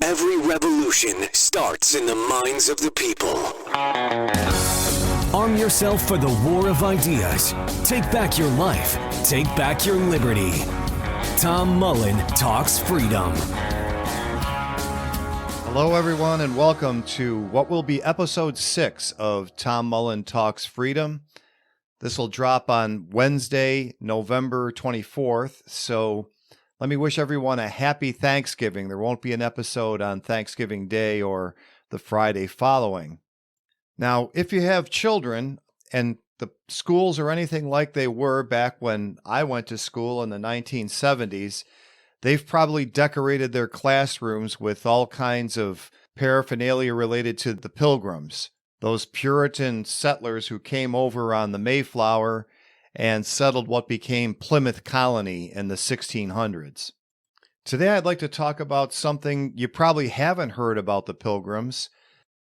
Every revolution starts in the minds of the people. Arm yourself for the war of ideas. Take back your life. Take back your liberty. Tom Mullen Talks Freedom. Hello, everyone, and welcome to what will be episode 6 of Tom Mullen Talks Freedom. This will drop on Wednesday, November 24th, so let me wish everyone a happy Thanksgiving. There won't be an episode on Thanksgiving Day or the Friday following. Now, if you have children and the schools are anything like they were back when I went to school in the 1970s, they've probably decorated their classrooms with all kinds of paraphernalia related to the Pilgrims, those Puritan settlers who came over on the Mayflower and settled what became Plymouth Colony in the 1600s. Today I'd like to talk about something you probably haven't heard about the Pilgrims.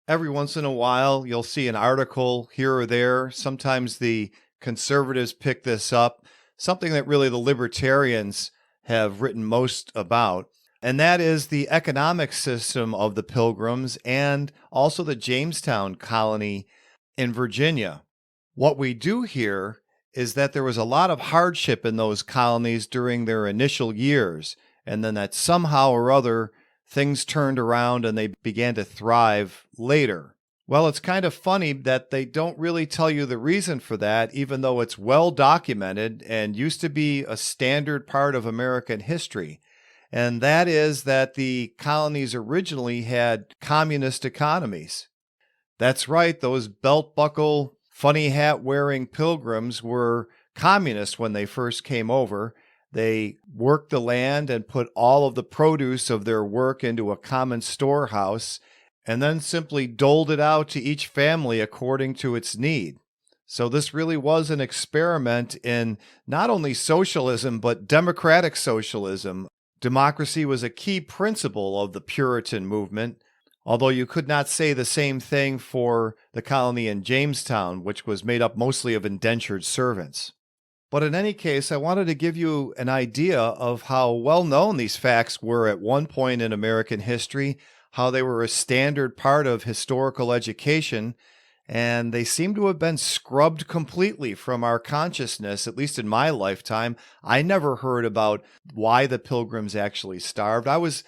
Every once in a while you'll see an article here or there. Sometimes the conservatives pick this up, something that really the libertarians have written most about, and that is the economic system of the Pilgrims and also the Jamestown Colony in Virginia. What we do here is that there was a lot of hardship in those colonies during their initial years, and then that somehow or other things turned around and they began to thrive later. Well, it's kind of funny that they don't really tell you the reason for that, even though it's well documented and used to be a standard part of American history. And that is that the colonies originally had communist economies. That's right, those belt-buckle, funny hat-wearing Pilgrims were communists when they first came over. They worked the land and put all of the produce of their work into a common storehouse and then simply doled it out to each family according to its need. So this really was an experiment in not only socialism, but democratic socialism. Democracy was a key principle of the Puritan movement, although you could not say the same thing for the colony in Jamestown, which was made up mostly of indentured servants. But in any case, I wanted to give you an idea of how well known these facts were at one point in American history, how they were a standard part of historical education, and they seem to have been scrubbed completely from our consciousness, at least in my lifetime. I never heard about why the Pilgrims actually starved. I was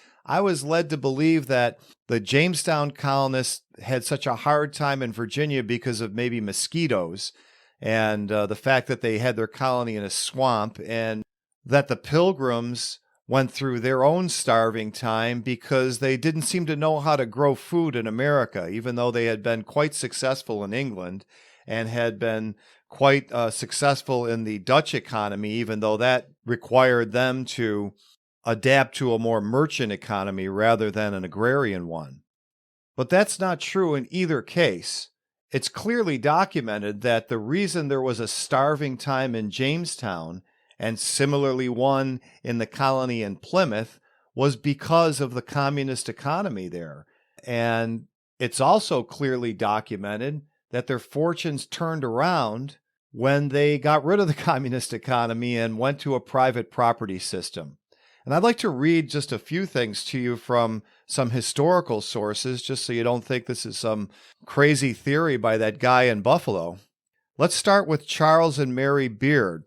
led to believe that the Jamestown colonists had such a hard time in Virginia because of maybe mosquitoes and the fact that they had their colony in a swamp, and that the Pilgrims went through their own starving time because they didn't seem to know how to grow food in America, even though they had been quite successful in England and had been quite successful in the Dutch economy, even though that required them to adapt to a more merchant economy rather than an agrarian one. But that's not true in either case. It's clearly documented that the reason there was a starving time in Jamestown and similarly one in the colony in Plymouth was because of the communist economy there. And it's also clearly documented that their fortunes turned around when they got rid of the communist economy and went to a private property system. And I'd like to read just a few things to you from some historical sources, just so you don't think this is some crazy theory by that guy in Buffalo. Let's start with Charles and Mary Beard.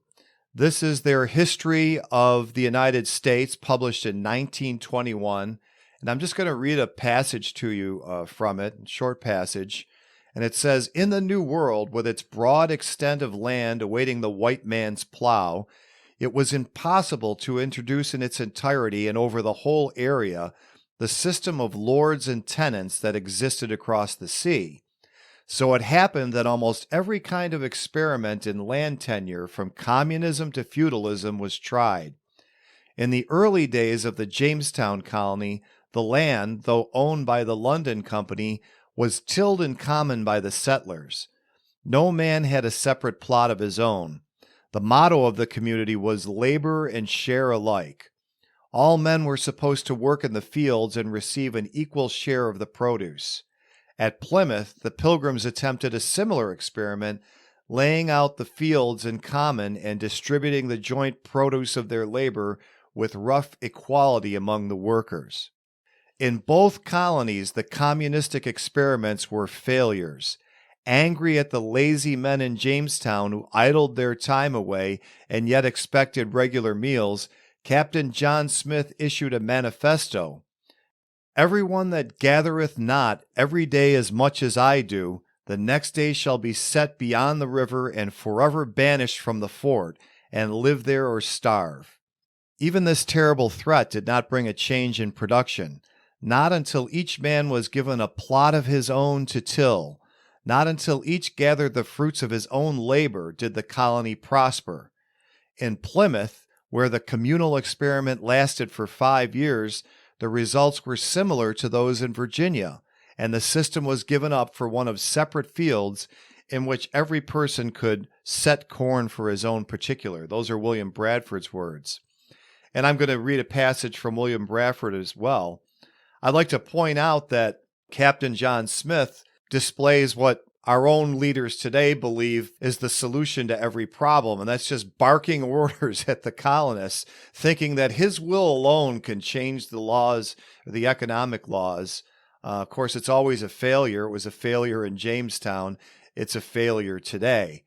This is their History of the United States, published in 1921. And I'm just going to read a passage to you from it, a short passage. And it says, "In the New World, with its broad extent of land awaiting the white man's plow, it was impossible to introduce in its entirety and over the whole area the system of lords and tenants that existed across the sea. So it happened that almost every kind of experiment in land tenure, from communism to feudalism, was tried. In the early days of the Jamestown Colony, the land, though owned by the London Company, was tilled in common by the settlers. No man had a separate plot of his own. The motto of the community was labor and share alike. All men were supposed to work in the fields and receive an equal share of the produce. At Plymouth, the Pilgrims attempted a similar experiment, laying out the fields in common and distributing the joint produce of their labor with rough equality among the workers. In both colonies, the communistic experiments were failures. Angry at the lazy men in Jamestown who idled their time away and yet expected regular meals, Captain John Smith issued a manifesto. Everyone that gathereth not every day as much as I do, the next day shall be set beyond the river and forever banished from the fort, and live there or starve. Even this terrible threat did not bring a change in production. Not until each man was given a plot of his own to till, not until each gathered the fruits of his own labor did the colony prosper. In Plymouth, where the communal experiment lasted for 5 years, the results were similar to those in Virginia, and the system was given up for one of separate fields in which every person could set corn for his own particular. Those are William Bradford's words. And I'm going to read a passage from William Bradford as well. I'd like to point out that Captain John Smith displays what our own leaders today believe is the solution to every problem, and that's just barking orders at the colonists, thinking that his will alone can change the laws, the economic laws. Of course, it's always a failure. It was a failure in Jamestown. It's a failure today.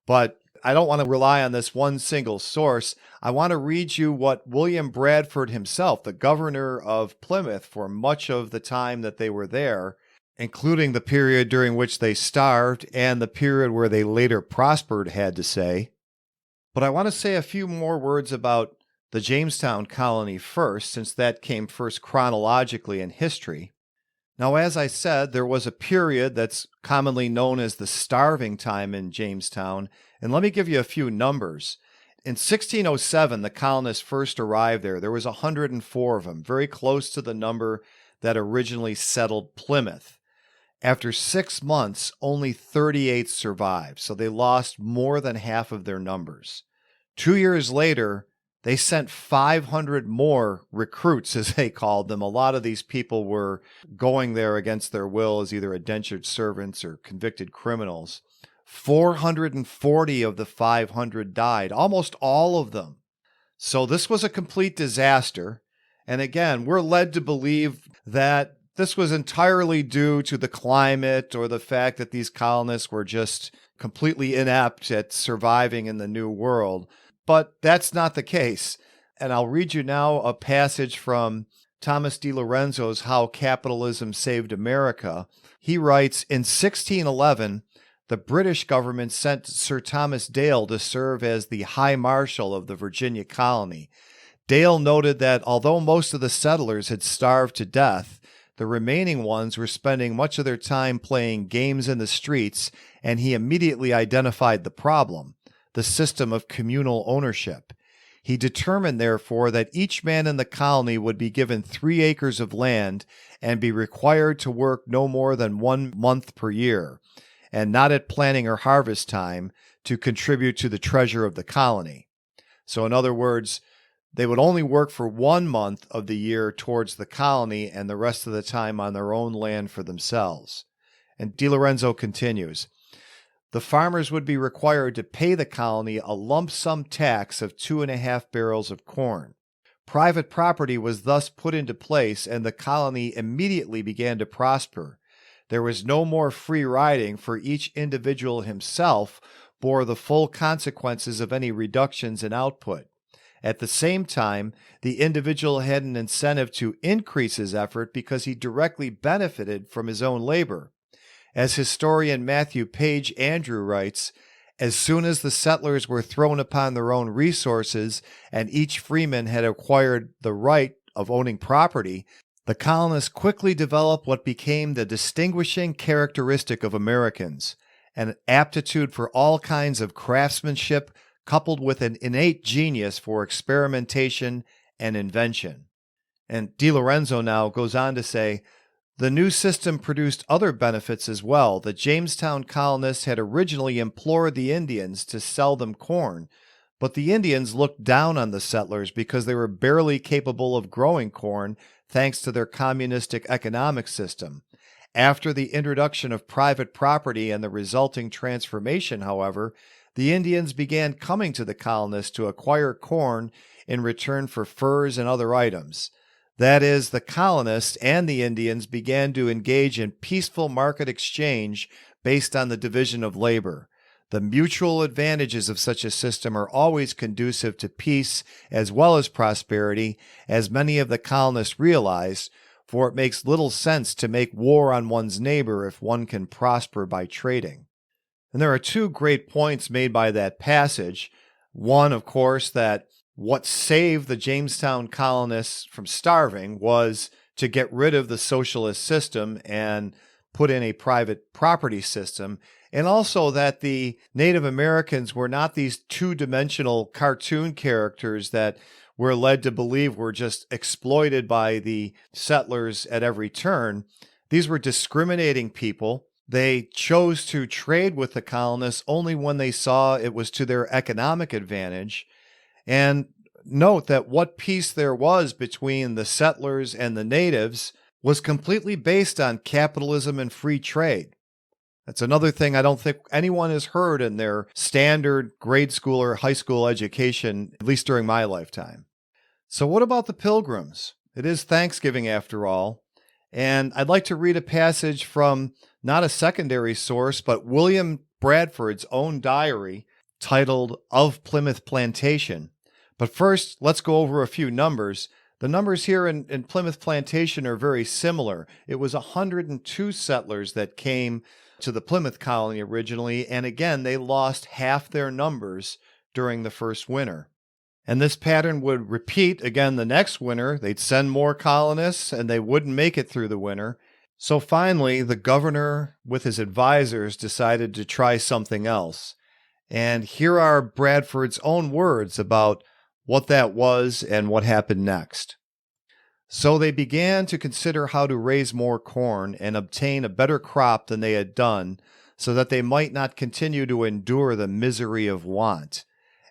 But I don't want to rely on this one single source. I want to read you what William Bradford himself, the governor of Plymouth for much of the time that they were there, including the period during which they starved and the period where they later prospered, had to say. But I want to say a few more words about the Jamestown Colony first, since that came first chronologically in history. Now, as I said, there was a period that's commonly known as the starving time in Jamestown, and let me give you a few numbers. In 1607, the colonists first arrived there. There was 104 of them, very close to the number that originally settled Plymouth. After 6 months, only 38 survived, so they lost more than half of their numbers. 2 years later, they sent 500 more recruits, as they called them. A lot of these people were going there against their will as either indentured servants or convicted criminals. 440 of the 500 died, almost all of them. So this was a complete disaster. And again, we're led to believe that this was entirely due to the climate or the fact that these colonists were just completely inept at surviving in the New World. But that's not the case. And I'll read you now a passage from Thomas de Lorenzo's How Capitalism Saved America. He writes, in 1611, the British government sent Sir Thomas Dale to serve as the High Marshal of the Virginia colony. Dale noted that although most of the settlers had starved to death, the remaining ones were spending much of their time playing games in the streets, and he immediately identified the problem: the system of communal ownership. He determined, therefore, that each man in the colony would be given 3 acres of land and be required to work no more than 1 month per year, and not at planting or harvest time, to contribute to the treasure of the colony. So in other words, they would only work for 1 month of the year towards the colony and the rest of the time on their own land for themselves. And De Lorenzo continues, the farmers would be required to pay the colony a lump sum tax of 2.5 barrels of corn. Private property was thus put into place, and the colony immediately began to prosper. There was no more free riding, for each individual himself bore the full consequences of any reductions in output. At the same time, the individual had an incentive to increase his effort because he directly benefited from his own labor. As historian Matthew Page Andrew writes, as soon as the settlers were thrown upon their own resources and each freeman had acquired the right of owning property, the colonists quickly developed what became the distinguishing characteristic of Americans, an aptitude for all kinds of craftsmanship, coupled with an innate genius for experimentation and invention. And De Lorenzo now goes on to say, the new system produced other benefits as well. The Jamestown colonists had originally implored the Indians to sell them corn, but the Indians looked down on the settlers because they were barely capable of growing corn thanks to their communistic economic system. After the introduction of private property and the resulting transformation, however, the Indians began coming to the colonists to acquire corn in return for furs and other items. That is, the colonists and the Indians began to engage in peaceful market exchange based on the division of labor. The mutual advantages of such a system are always conducive to peace as well as prosperity, as many of the colonists realized, for it makes little sense to make war on one's neighbor if one can prosper by trading. And there are two great points made by that passage. One, of course, that what saved the Jamestown colonists from starving was to get rid of the socialist system and put in a private property system, and also that the Native Americans were not these two-dimensional cartoon characters that we're led to believe were just exploited by the settlers at every turn. These were discriminating people. They chose to trade with the colonists only when they saw it was to their economic advantage. And note that what peace there was between the settlers and the natives was completely based on capitalism and free trade. That's another thing I don't think anyone has heard in their standard grade school or high school education, at least during my lifetime. So what about the Pilgrims? It is Thanksgiving after all, and I'd like to read a passage from not a secondary source, but William Bradford's own diary titled Of Plymouth Plantation. But first, let's go over a few numbers. The numbers here in Plymouth Plantation are very similar. It was 102 settlers that came to the Plymouth colony originally, and again, they lost half their numbers during the first winter. And this pattern would repeat again the next winter. They'd send more colonists, and they wouldn't make it through the winter. So finally, the governor, with his advisors, decided to try something else. And here are Bradford's own words about what that was and what happened next. So they began to consider how to raise more corn and obtain a better crop than they had done, so that they might not continue to endure the misery of want.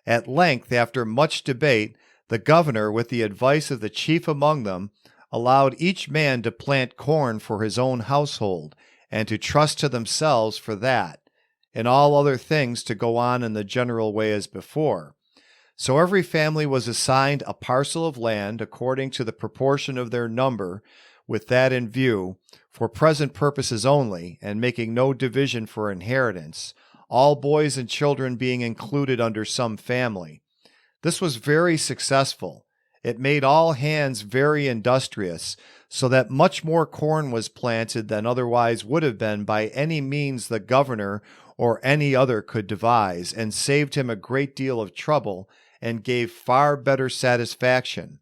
At length, after much debate, the governor, with the advice of the chief among them, allowed each man to plant corn for his own household, and to trust to themselves for that, and all other things to go on in the general way as before. So every family was assigned a parcel of land according to the proportion of their number, with that in view, for present purposes only, and making no division for inheritance, all boys and children being included under some family. This was very successful. It made all hands very industrious, so that much more corn was planted than otherwise would have been by any means the governor or any other could devise, and saved him a great deal of trouble, and gave far better satisfaction.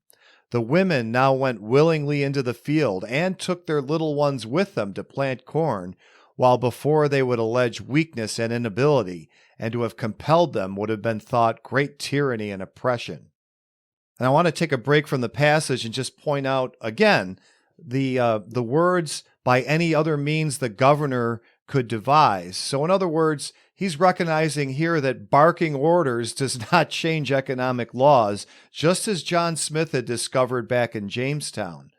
The women now went willingly into the field, and took their little ones with them to plant corn, while before they would allege weakness and inability, and to have compelled them would have been thought great tyranny and oppression. And I want to take a break from the passage and just point out again the words, by any other means the governor could devise. So in other words, he's recognizing here that barking orders does not change economic laws, just as John Smith had discovered back in Jamestown.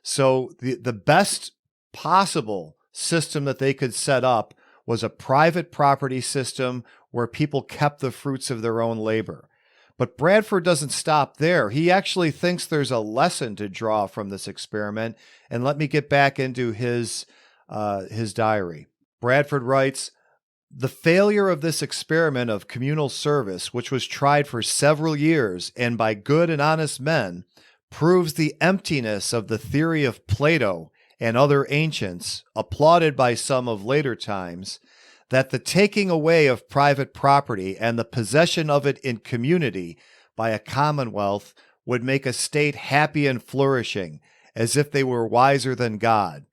So the best possible system that they could set up was a private property system where people kept the fruits of their own labor. But Bradford doesn't stop there. He actually thinks there's a lesson to draw from this experiment. And let me get back into his diary. Bradford writes, "The failure of this experiment of communal service, which was tried for several years and by good and honest men, proves the emptiness of the theory of Plato and other ancients, applauded by some of later times, that the taking away of private property and the possession of it in community by a commonwealth would make a state happy and flourishing, as if they were wiser than God.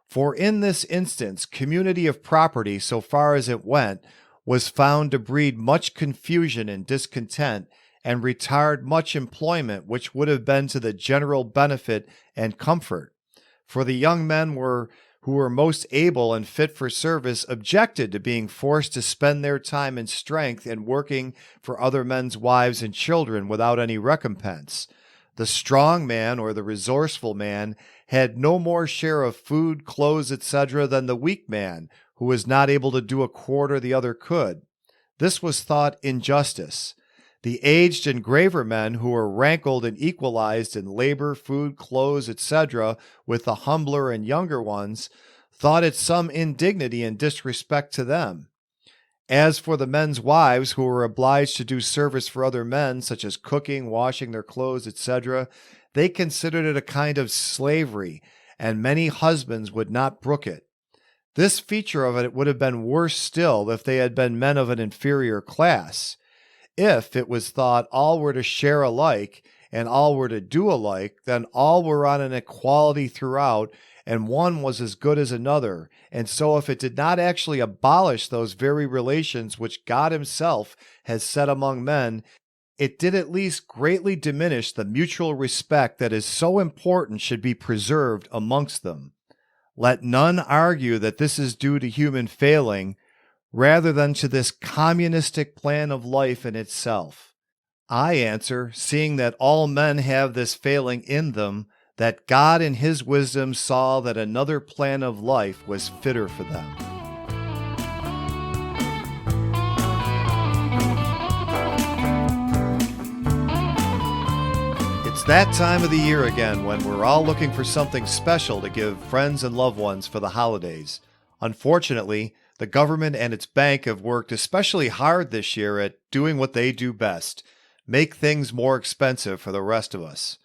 For in this instance, community of property, so far as it went, was found to breed much confusion and discontent, and retard much employment which would have been to the general benefit and comfort. For the young men who were most able and fit for service objected to being forced to spend their time and strength in working for other men's wives and children without any recompense. The strong man or the resourceful man had no more share of food, clothes, etc. than the weak man, who was not able to do a quarter the other could. This was thought injustice. The aged and graver men who were rankled and equalized in labor, food, clothes, etc., with the humbler and younger ones, thought it some indignity and disrespect to them. As for the men's wives who were obliged to do service for other men, such as cooking, washing their clothes, etc., they considered it a kind of slavery, and many husbands would not brook it. This feature of it would have been worse still if they had been men of an inferior class. If it was thought all were to share alike, and all were to do alike, then all were on an equality throughout, and one was as good as another. And so if it did not actually abolish those very relations which God himself has set among men, it did at least greatly diminish the mutual respect that is so important should be preserved amongst them. Let none argue that this is due to human failing, rather than to this communistic plan of life in itself. I answer, seeing that all men have this failing in them, that God in his wisdom saw that another plan of life was fitter for them. It's that time of the year again when we're all looking for something special to give friends and loved ones for the holidays. Unfortunately, the government and its bank have worked especially hard this year at doing what they do best, make things more expensive for the rest of us.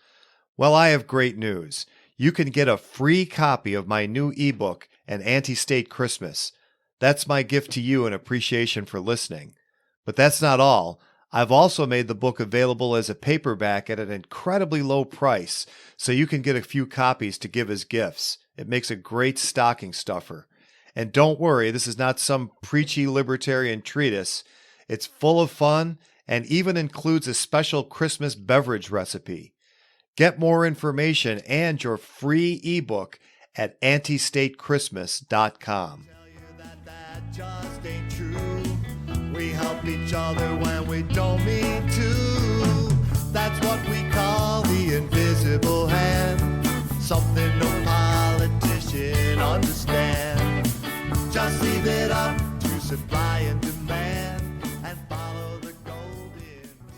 Well, I have great news. You can get a free copy of my new ebook, An Anti-State Christmas. That's my gift to you in appreciation for listening. But that's not all. I've also made the book available as a paperback at an incredibly low price, so you can get a few copies to give as gifts. It makes a great stocking stuffer. And don't worry, this is not some preachy libertarian treatise. It's full of fun and even includes a special Christmas beverage recipe. Get more information and your free ebook at antistatechristmas.com. Just ain't true. We help each other when we don't mean to. That's what we call the invisible hand. Something no politician understands. Just leave it up to supply and demand and follow the golden.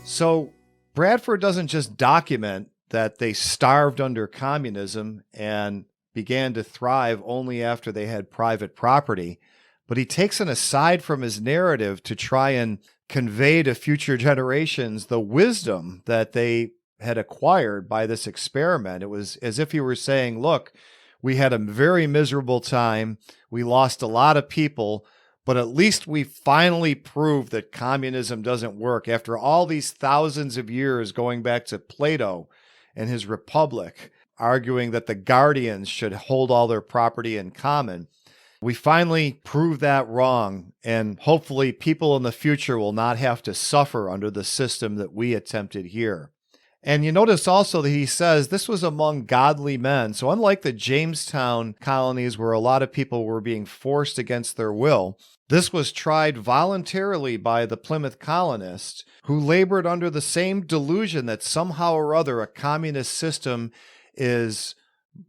So Bradford doesn't just document that they starved under communism and began to thrive only after they had private property, but he takes an aside from his narrative to try and convey to future generations the wisdom that they had acquired by this experiment. It was as if he were saying, look, we had a very miserable time. We lost a lot of people, but at least we finally proved that communism doesn't work. After all these thousands of years going back to Plato and his Republic, arguing that the guardians should hold all their property in common, we finally proved that wrong, and hopefully people in the future will not have to suffer under the system that we attempted here. And you notice also that he says this was among godly men. So unlike the Jamestown colonies where a lot of people were being forced against their will, this was tried voluntarily by the Plymouth colonists who labored under the same delusion that somehow or other a communist system is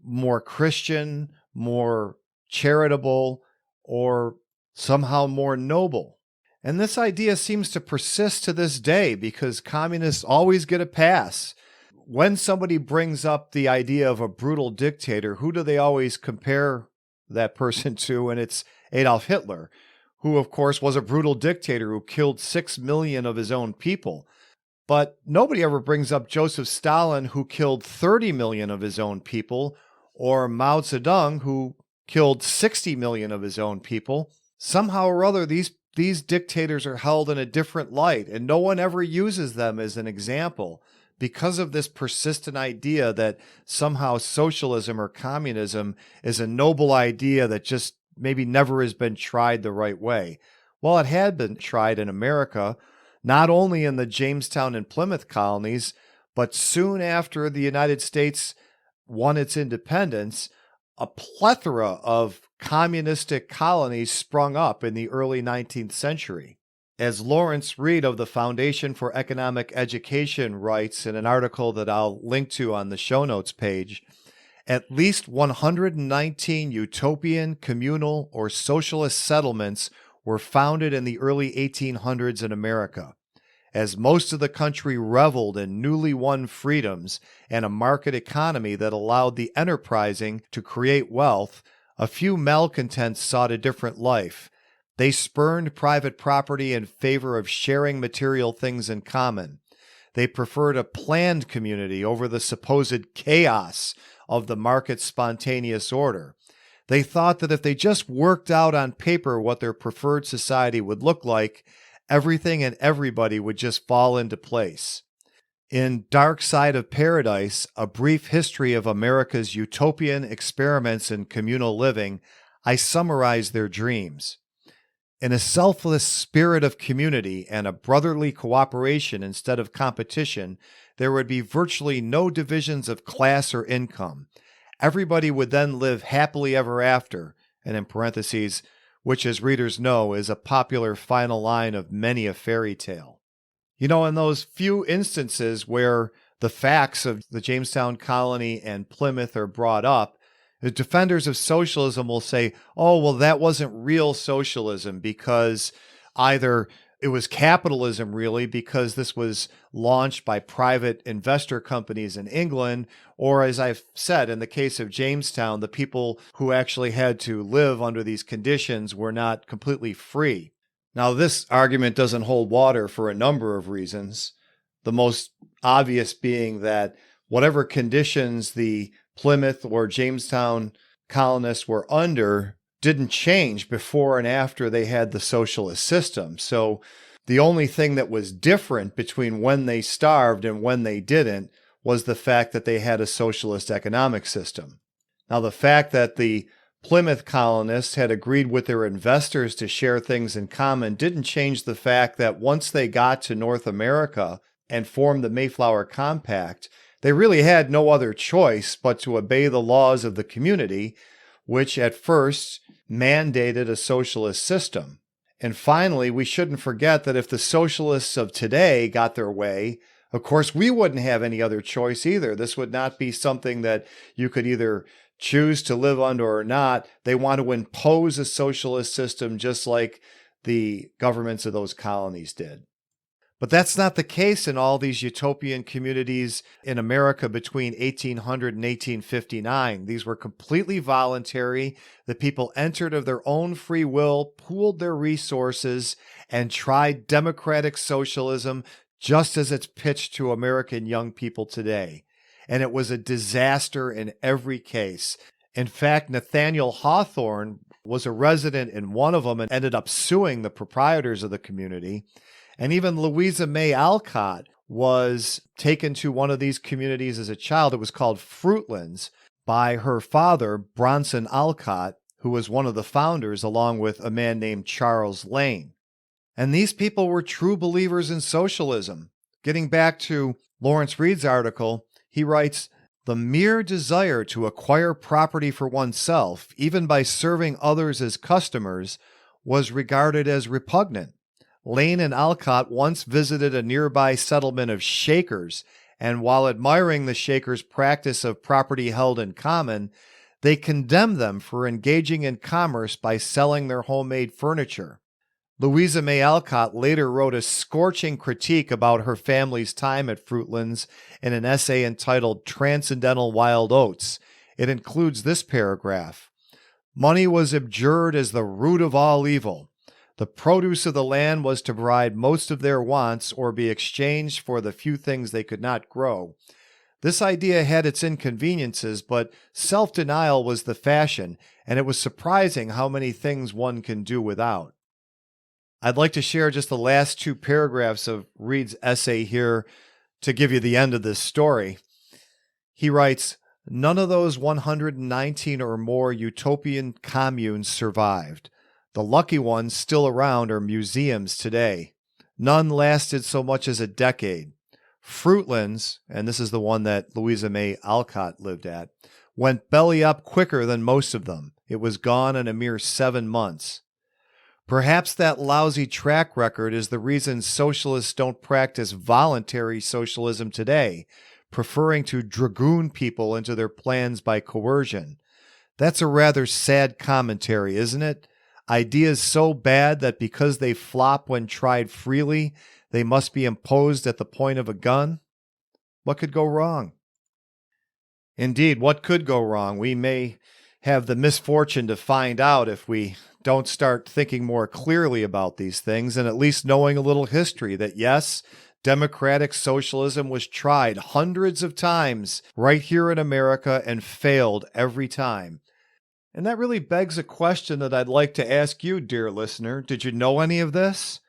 more Christian, more charitable, or somehow more noble. And this idea seems to persist to this day because communists always get a pass. When somebody brings up the idea of a brutal dictator, who do they always compare that person to? And it's Adolf Hitler, who of course was a brutal dictator who killed 6 million of his own people. But nobody ever brings up Joseph Stalin, who killed 30 million of his own people, or Mao Zedong, who killed 60 million of his own people. Somehow or other, these dictators are held in a different light, and no one ever uses them as an example because of this persistent idea that somehow socialism or communism is a noble idea that just maybe never has been tried the right way. Well, it had been tried in America, not only in the Jamestown and Plymouth colonies, but soon after the United States won its independence, a plethora of communistic colonies sprung up in the early 19th century. As Lawrence Reed of the Foundation for Economic Education writes in an article that I'll link to on the show notes page, at least 119 utopian, communal, or socialist settlements were founded in the early 1800s in America. as most of the country reveled in newly won freedoms and a market economy that allowed the enterprising to create wealth, a few malcontents sought a different life. They spurned private property in favor of sharing material things in common. They preferred a planned community over the supposed chaos of the market's spontaneous order. They thought that if they just worked out on paper what their preferred society would look like, everything and everybody would just fall into place. In Dark Side of Paradise, A Brief History of America's Utopian Experiments in Communal Living, I summarize their dreams. In a selfless spirit of community and a brotherly cooperation instead of competition, there would be virtually no divisions of class or income. Everybody would then live happily ever after, and in parentheses, which, as readers know, is a popular final line of many a fairy tale. You know, in those few instances where the facts of the Jamestown Colony and Plymouth are brought up, the defenders of socialism will say, oh, well, that wasn't real socialism because either it was capitalism, really, because this was launched by private investor companies in England, or as I've said, in the case of Jamestown, the people who actually had to live under these conditions were not completely free. Now, this argument doesn't hold water for a number of reasons, the most obvious being that whatever conditions the Plymouth or Jamestown colonists were under didn't change before and after they had the socialist system. So the only thing that was different between when they starved and when they didn't was the fact that they had a socialist economic system. Now, the fact that the Plymouth colonists had agreed with their investors to share things in common didn't change the fact that once they got to North America and formed the Mayflower Compact, they really had no other choice but to obey the laws of the community, which at first mandated a socialist system. And finally, we shouldn't forget that if the socialists of today got their way, of course, we wouldn't have any other choice either. This would not be something that you could either choose to live under or not. They want to impose a socialist system just like the governments of those colonies did. But that's not the case in all these utopian communities in America between 1800 and 1859. These were completely voluntary. The people entered of their own free will, pooled their resources, and tried democratic socialism just as it's pitched to American young people today. And it was a disaster in every case. In fact, Nathaniel Hawthorne was a resident in one of them and ended up suing the proprietors of the community. And even Louisa May Alcott was taken to one of these communities as a child. It was called Fruitlands by her father, Bronson Alcott, who was one of the founders, along with a man named Charles Lane. And these people were true believers in socialism. Getting back to Lawrence Reed's article, he writes, "The mere desire to acquire property for oneself, even by serving others as customers, was regarded as repugnant. Lane and Alcott once visited a nearby settlement of Shakers, and while admiring the Shakers' practice of property held in common, they condemned them for engaging in commerce by selling their homemade furniture." Louisa May Alcott later wrote a scorching critique about her family's time at Fruitlands in an essay entitled Transcendental Wild Oats. It includes this paragraph: "Money was abjured as the root of all evil. The produce of the land was to provide most of their wants or be exchanged for the few things they could not grow. This idea had its inconveniences, but self-denial was the fashion, and it was surprising how many things one can do without." I'd like to share just the last two paragraphs of Reed's essay here to give you the end of this story. He writes, "None of those 119 or more utopian communes survived. The lucky ones still around are museums today. None lasted so much as a decade. Fruitlands," and this is the one that Louisa May Alcott lived at, "went belly up quicker than most of them. It was gone in a mere 7 months. Perhaps that lousy track record is the reason socialists don't practice voluntary socialism today, preferring to dragoon people into their plans by coercion. That's a rather sad commentary, isn't it? Ideas so bad that because they flop when tried freely, they must be imposed at the point of a gun? What could go wrong? Indeed, what could go wrong? We may have the misfortune to find out if we don't start thinking more clearly about these things and at least knowing a little history that, yes, democratic socialism was tried hundreds of times right here in America and failed every time. And that really begs a question that I'd like to ask you, dear listener. Did you know any of this?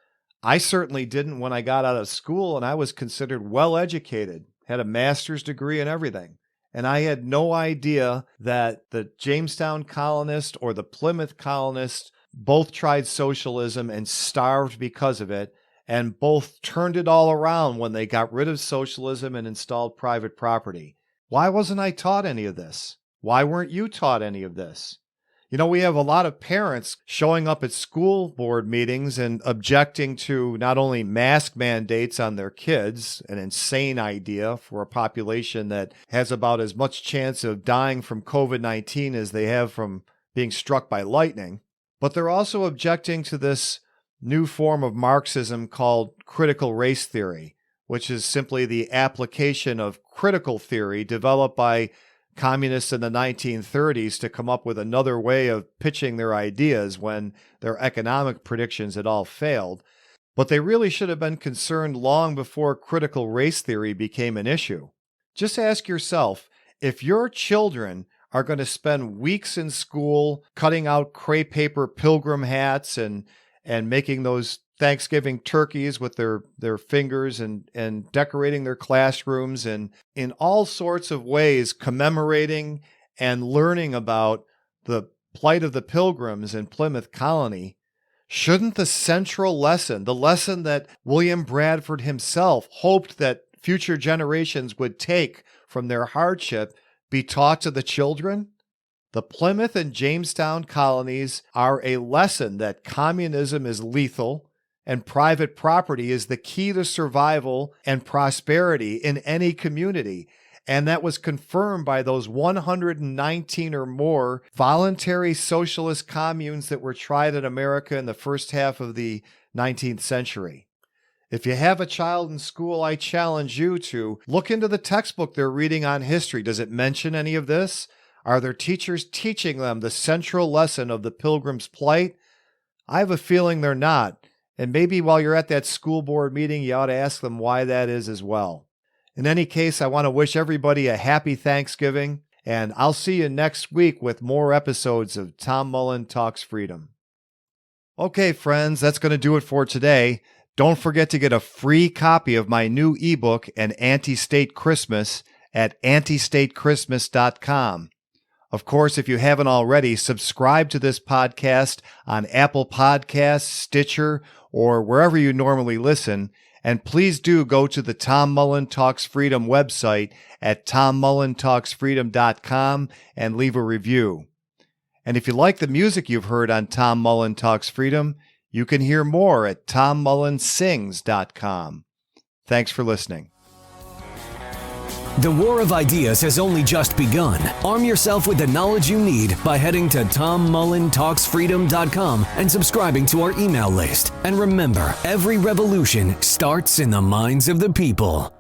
I certainly didn't when I got out of school, and I was considered well educated, had a master's degree and everything. And I had no idea that the Jamestown colonists or the Plymouth colonists both tried socialism and starved because of it, and both turned it all around when they got rid of socialism and installed private property. Why wasn't I taught any of this? Why weren't you taught any of this? You know, we have a lot of parents showing up at school board meetings and objecting to not only mask mandates on their kids, an insane idea for a population that has about as much chance of dying from COVID-19 as they have from being struck by lightning, but they're also objecting to this new form of Marxism called critical race theory, which is simply the application of critical theory developed by communists in the 1930s to come up with another way of pitching their ideas when their economic predictions had all failed. But they really should have been concerned long before critical race theory became an issue. Just ask yourself, if your children are going to spend weeks in school cutting out crepe paper Pilgrim hats and making those Thanksgiving turkeys with their fingers and decorating their classrooms and in all sorts of ways commemorating and learning about the plight of the Pilgrims in Plymouth Colony, shouldn't the central lesson, the lesson that William Bradford himself hoped that future generations would take from their hardship, be taught to the children? The Plymouth and Jamestown colonies are a lesson that communism is lethal and private property is the key to survival and prosperity in any community. And that was confirmed by those 119 or more voluntary socialist communes that were tried in America in the first half of the 19th century. If you have a child in school, I challenge you to look into the textbook they're reading on history. Does it mention any of this? Are their teachers teaching them the central lesson of the Pilgrims' plight? I have a feeling they're not. And maybe while you're at that school board meeting, you ought to ask them why that is as well. In any case, I want to wish everybody a happy Thanksgiving, and I'll see you next week with more episodes of Tom Mullen Talks Freedom. Okay, friends, that's going to do it for today. Don't forget to get a free copy of my new ebook, An Anti-State Christmas, at antistatechristmas.com. Of course, if you haven't already, subscribe to this podcast on Apple Podcasts, Stitcher, or wherever you normally listen. And please do go to the Tom Mullen Talks Freedom website at tommullentalksfreedom.com and leave a review. And if you like the music you've heard on Tom Mullen Talks Freedom, you can hear more at tommullensings.com. Thanks for listening. The war of ideas has only just begun. Arm yourself with the knowledge you need by heading to tommullentalksfreedom.com and subscribing to our email list. And remember, every revolution starts in the minds of the people.